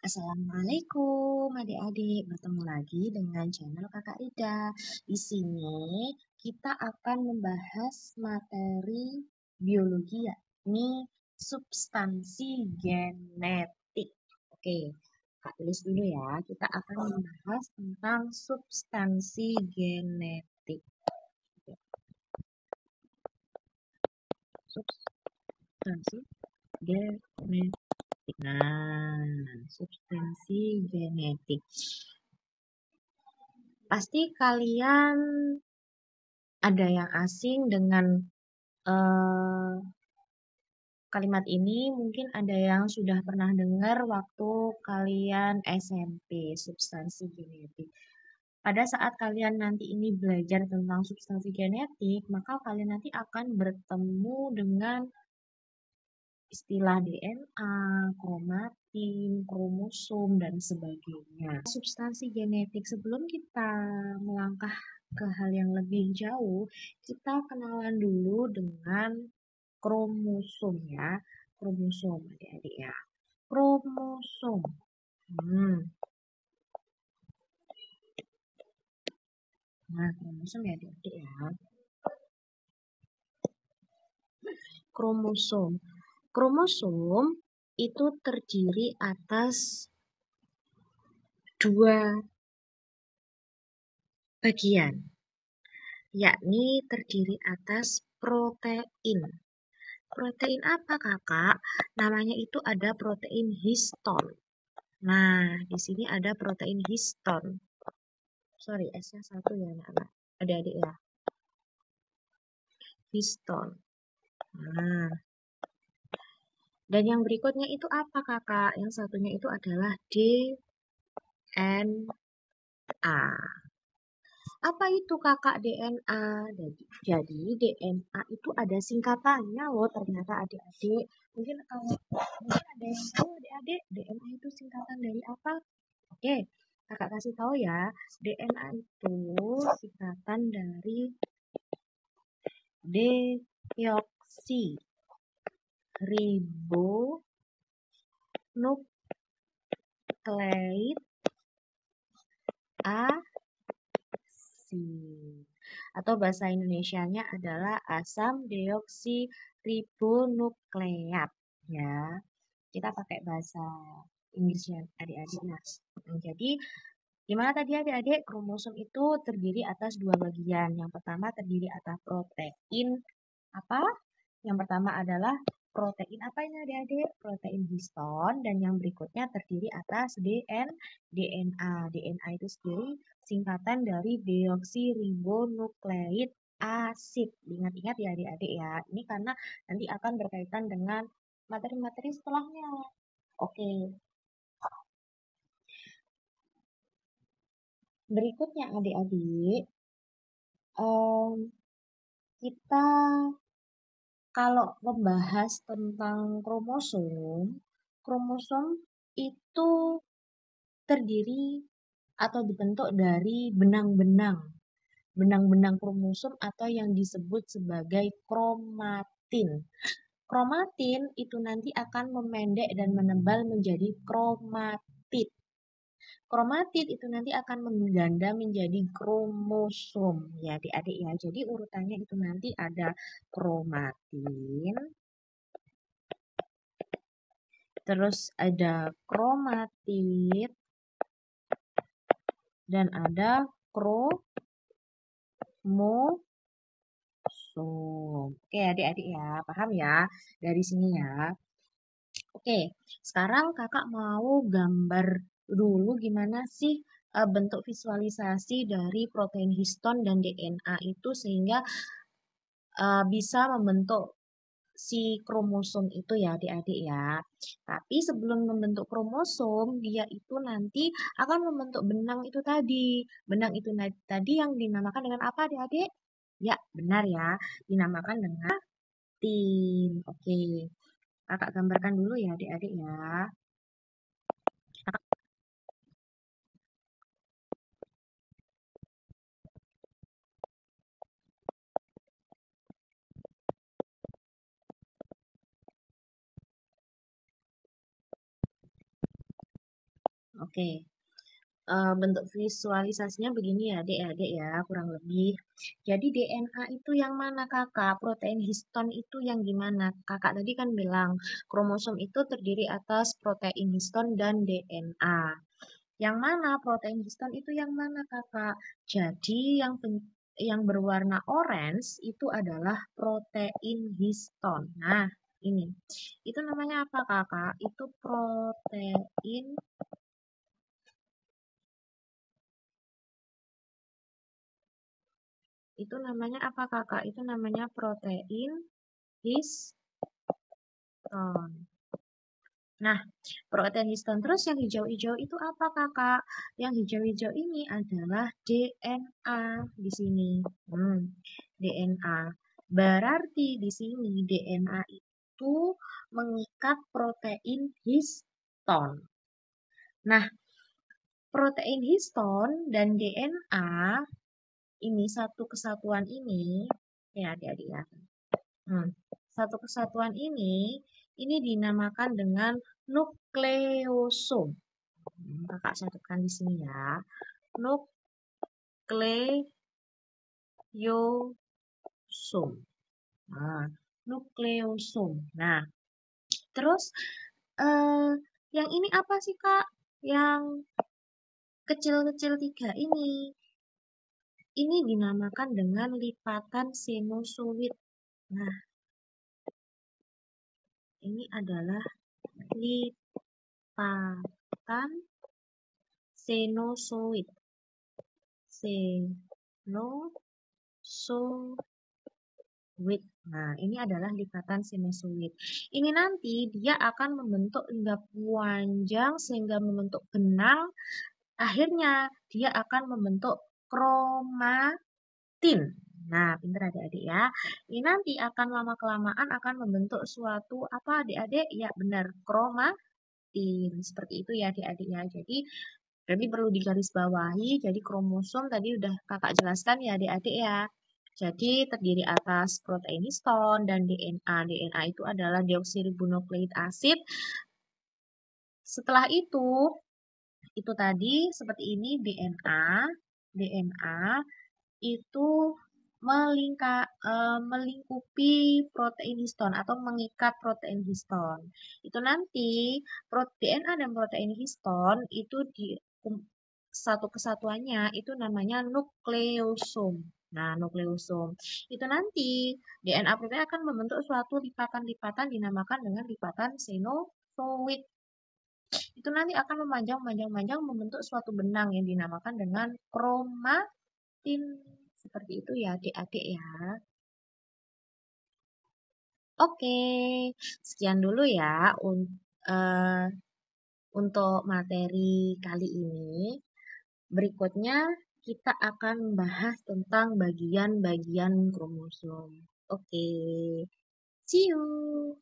Assalamualaikum adik-adik, bertemu lagi dengan channel Kakak Ida. Di sini kita akan membahas materi biologi yakni substansi genetik. Oke, Kak tulis dulu ya. Kita akan membahas tentang substansi genetik. Substansi genetik. Nah, substansi genetik. Pasti kalian ada yang asing dengan kalimat ini, mungkin ada yang sudah pernah dengar waktu kalian SMP, substansi genetik. Pada saat kalian nanti ini belajar tentang substansi genetik, maka kalian nanti akan bertemu dengan istilah DNA, kromatin, kromosom, dan sebagainya. Substansi genetik, sebelum kita melangkah ke hal yang lebih jauh, kita kenalan dulu dengan kromosom ya. Kromosom adik-adik ya. Kromosom. Nah, kromosom ya adik-adik ya. Kromosom. Kromosom itu terdiri atas dua bagian, yakni terdiri atas protein. Protein apa kakak? Namanya itu ada protein histon. Nah, di sini ada protein histon. Sorry, S-nya satu ya anak-anak. Adik-adik ya. Histon. Nah, dan yang berikutnya itu apa kakak? Yang satunya itu adalah DNA. Apa itu kakak DNA? Jadi DNA itu ada singkatannya loh ternyata adik-adik. Mungkin ada yang tahu adik-adik DNA itu singkatan dari apa? Oke, kakak kasih tahu ya. DNA itu singkatan dari deoksiribonukleik asid. Atau bahasa Indonesianya adalah asam deoksiribonukleat ya. Kita pakai bahasa Inggrisnya adik-adik. Nah, jadi gimana tadi adik-adik? Kromosom itu terdiri atas dua bagian. Yang pertama terdiri atas protein apa? Yang pertama adalah protein apa ini adik-adik? Protein histon. Dan yang berikutnya terdiri atas DNA. DNA itu sendiri singkatan dari deoksiribonukleik asid. Ingat-ingat ya adik-adik ya. Ini karena nanti akan berkaitan dengan materi-materi setelahnya. Oke. Berikutnya adik-adik, kita kalau membahas tentang kromosom, kromosom itu terdiri atau dibentuk dari benang-benang. Benang-benang kromosom atau yang disebut sebagai kromatin. Kromatin itu nanti akan memendek dan menebal menjadi kromatid. Kromatid itu nanti akan mengganda menjadi kromosom ya adik-adik ya. Jadi urutannya itu nanti ada kromatin, terus ada kromatid, dan ada kromosom. Oke adik-adik ya, paham ya dari sini ya. Oke, sekarang kakak mau gambar dulu gimana sih bentuk visualisasi dari protein histon dan DNA itu sehingga bisa membentuk si kromosom itu ya adik-adik ya. Tapi sebelum membentuk kromosom, dia itu nanti akan membentuk benang itu tadi. Benang itu tadi yang dinamakan dengan apa adik-adik? Ya, benar ya. Dinamakan dengan tin. Oke, kakak gambarkan dulu ya adik-adik ya. Oke. Bentuk visualisasinya begini ya, adik-adik ya, kurang lebih. Jadi DNA itu yang mana, Kakak? Protein histon itu yang gimana? Kakak tadi kan bilang kromosom itu terdiri atas protein histon dan DNA. Yang mana protein histon itu yang mana, Kakak? Jadi yang berwarna orange itu adalah protein histon. Nah, ini. Itu namanya apa, Kakak? Itu protein. Itu namanya apa, Kakak? Itu namanya protein histon. Nah, protein histon terus yang hijau-hijau itu apa, Kakak? Yang hijau-hijau ini adalah DNA di sini. DNA. Berarti di sini DNA itu mengikat protein histon. Nah, protein histon dan DNA ini satu kesatuan ini, ya adik-adik ya. Satu kesatuan ini dinamakan dengan nukleosom. Kakak catatkan di sini ya. Nukleosom. Nah, nukleosom. Nah, terus yang ini apa sih, Kak? Yang kecil-kecil tiga ini. Ini dinamakan dengan lipatan sinusoid. Nah, ini adalah lipatan sinusoid. Sinusoid. Nah, ini adalah lipatan sinusoid. Ini nanti dia akan membentuk hingga panjang sehingga membentuk benang. Akhirnya dia akan membentuk kromatin. Nah, pintar adik-adik ya. Ini nanti akan lama-kelamaan akan membentuk suatu apa adik-adik? Ya, benar, kromatin. Seperti itu ya adik-adik ya. Jadi perlu digarisbawahi. Jadi kromosom tadi udah kakak jelaskan ya adik-adik ya. Jadi terdiri atas protein histon dan DNA. DNA itu adalah deoksiribonukleik asid. Setelah itu tadi seperti ini DNA. DNA itu melingkupi protein histon atau mengikat protein histon. Itu nanti DNA dan protein histon itu di satu kesatuannya itu namanya nukleosom. Nah, nukleosom. Itu nanti DNA protein akan membentuk suatu lipatan-lipatan dinamakan dengan lipatan sinusoid. Itu nanti akan memanjang membentuk suatu benang yang dinamakan dengan kromatin. Seperti itu ya adik-adik ya. Oke, sekian dulu ya untuk materi kali ini. Berikutnya kita akan membahas tentang bagian-bagian kromosom. Oke, see you.